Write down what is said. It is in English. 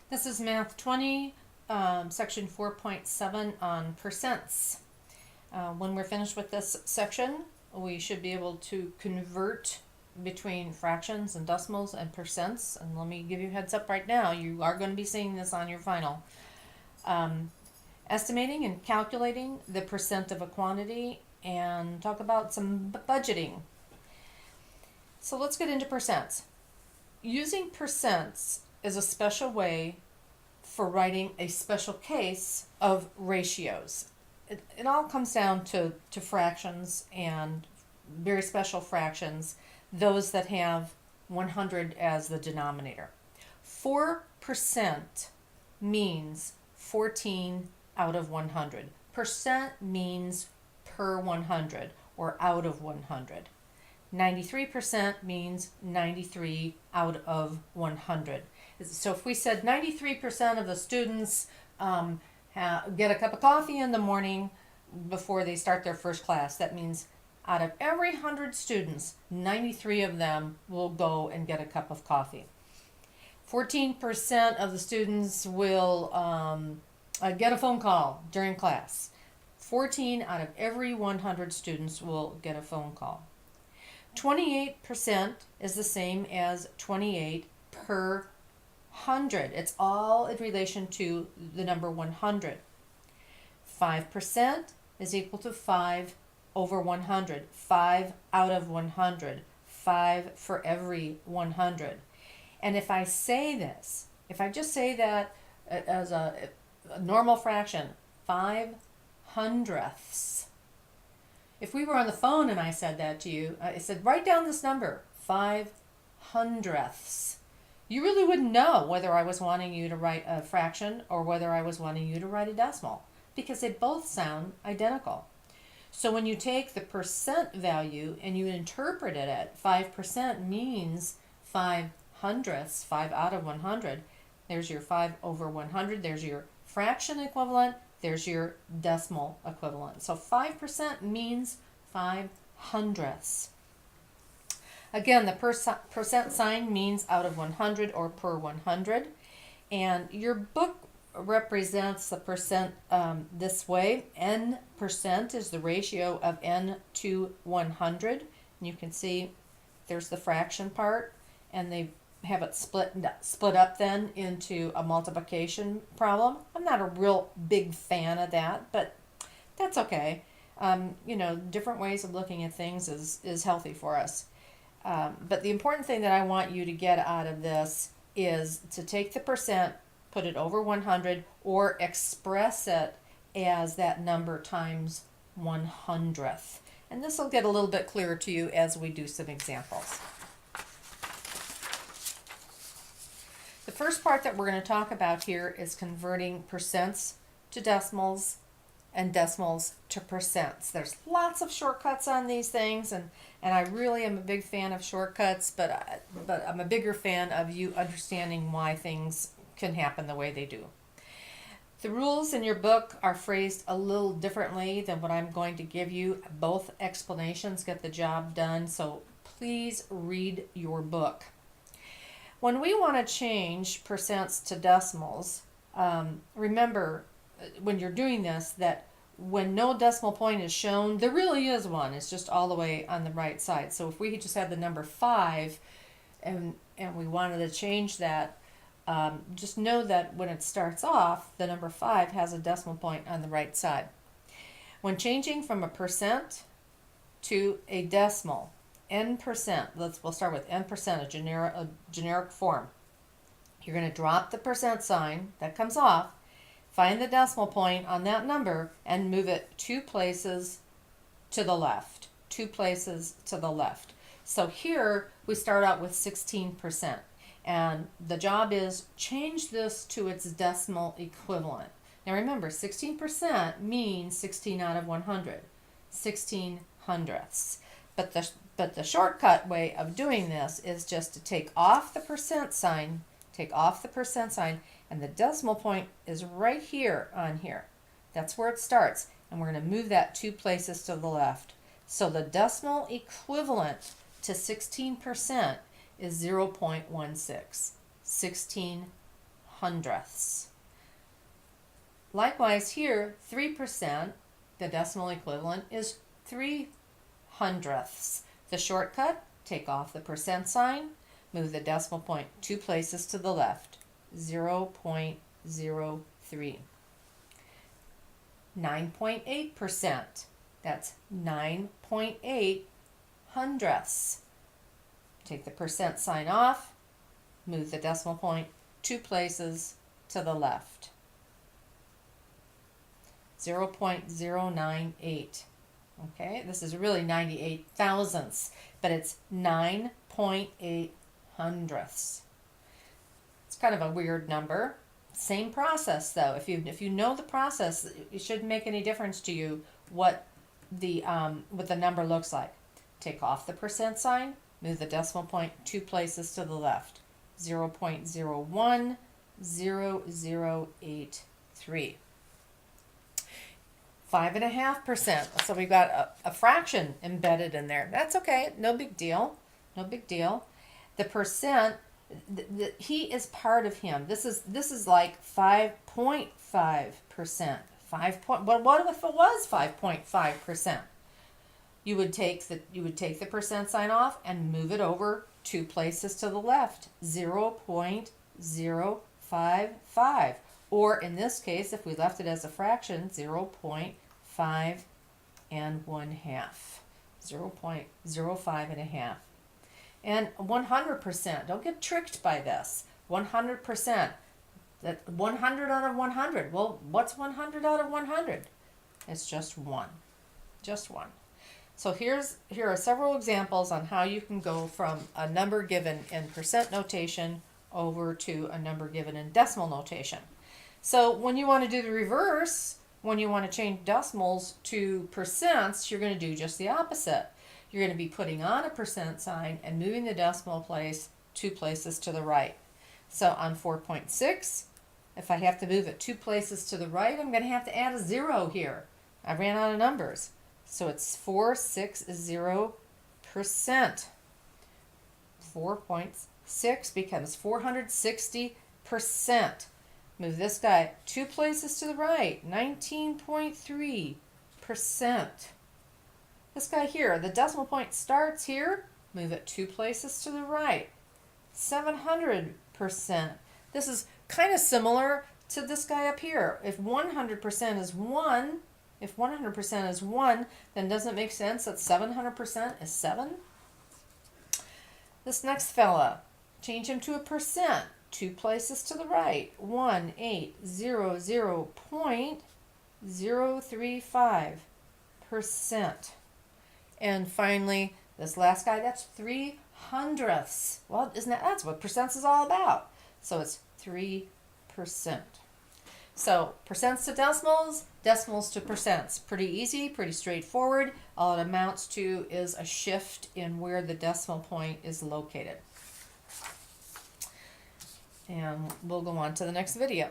This is Math 20, section 4.7 on percents. When we're finished with this section, we should be able to convert between fractions and decimals and percents. And let me give you a heads up right now, you are going to be seeing this on your final. Estimating and calculating the percent of a quantity, and talk about some budgeting. So let's get into percents. Using percents is a special way for writing a special case of ratios. It all comes down to fractions, and very special fractions, those that have 100 as the denominator. 4% means 14 out of 100. Percent means per 100 or out of 100. 93% means 93 out of 100. So if we said 93% of the students get a cup of coffee in the morning before they start their first class, that means out of every 100 students, 93 of them will go and get a cup of coffee. 14% of the students will get a phone call during class. 14 out of every 100 students will get a phone call. 28% is the same as 28 per 100. It's all in relation to the number 100. 5% is equal to 5 over 100. 5 out of 100. 5 for every 100. And if I say this, if I just say that as a normal fraction, 5 hundredths. If we were on the phone and I said that to you, I said, write down this number, 5 hundredths. You really wouldn't know whether I was wanting you to write a fraction or whether I was wanting you to write a decimal, because they both sound identical. So when you take the percent value and you interpret it at 5% means 5 hundredths, 5 out of 100. There's your 5 over 100. There's your fraction equivalent. There's your decimal equivalent. So 5% means 5 hundredths. Again, the percent sign means out of 100 or per 100. And your book represents the percent this way. N% is the ratio of n to 100. And you can see there's the fraction part, and they have it split up then into a multiplication problem. I'm not a real big fan of that, but that's okay. Different ways of looking at things is healthy for us. But the important thing that I want you to get out of this is to take the percent, put it over 100, or express it as that number times 100th. And this will get a little bit clearer to you as we do some examples. The first part that we're going to talk about here is converting percents to decimals and decimals to percents. There's lots of shortcuts on these things, and I really am a big fan of shortcuts, but I'm a bigger fan of you understanding why things can happen the way they do. The rules in your book are phrased a little differently than what I'm going to give you. Both explanations get the job done, so please read your book. When we want to change percents to decimals, remember when you're doing this that when no decimal point is shown, there really is one. It's just all the way on the right side. So if we just had the number 5 and we wanted to change that, just know that when it starts off, the number 5 has a decimal point on the right side. When changing from a percent to a decimal, n%, we'll start with n%, a generic form. You're going to drop the percent sign that comes off, find the decimal point on that number, and move it 2 places to the left. 2 places to the left. So here we start out with 16%. And the job is change this to its decimal equivalent. Now remember, 16% means 16 out of 100. 16 hundredths. But the shortcut way of doing this is just to take off the percent sign, and the decimal point is right here on here. That's where it starts, and we're going to move that 2 places to the left. So the decimal equivalent to 16% is 0.16. 16 hundredths. Likewise here, 3%, the decimal equivalent is 3 hundredths. The shortcut, take off the percent sign, move the decimal point 2 places to the left, 0.03. 9.8%, that's 9.8 hundredths. Take the percent sign off, move the decimal point 2 places to the left, 0.098. Okay, this is really 98 thousandths, but it's 9.8 hundredths. It's kind of a weird number. Same process though. If you know the process, it shouldn't make any difference to you what the number looks like. Take off the percent sign, move the decimal point 2 places to the left, 0.01083. 5.5%. So we've got a fraction embedded in there. That's okay. No big deal. No big deal. The percent, he is part of him. This is like 5.5%. But what if it was 5.5%? You would take the percent sign off and move it over 2 places to the left, 0.055. Or in this case, if we left it as a fraction, 0.5 1/2. 0.05 1/2. And 100%, don't get tricked by this. 100%, that 100 out of 100. Well, what's 100 out of 100? It's just 1. Just 1. So here are several examples on how you can go from a number given in percent notation over to a number given in decimal notation. So when you want to do the reverse, when you want to change decimals to percents, you're going to do just the opposite. You're going to be putting on a percent sign and moving the decimal place 2 places to the right. So on 4.6, if I have to move it 2 places to the right, I'm going to have to add a 0 here. I ran out of numbers. So it's 460%. 4.6 becomes 460%. Move this guy 2 places to the right, 19.3%. This guy here, the decimal point starts here, move it 2 places to the right, 700%. This is kind of similar to this guy up here. If 100% is 1, then doesn't it make sense that 700% is 7? This next fella, change him to a percent. 2 places to the right, 1800.035%. And finally, this last guy, that's 3 hundredths. Well, that's what percents is all about. So it's 3%. So percents to decimals, decimals to percents. Pretty easy, pretty straightforward. All it amounts to is a shift in where the decimal point is located. And we'll go on to the next video.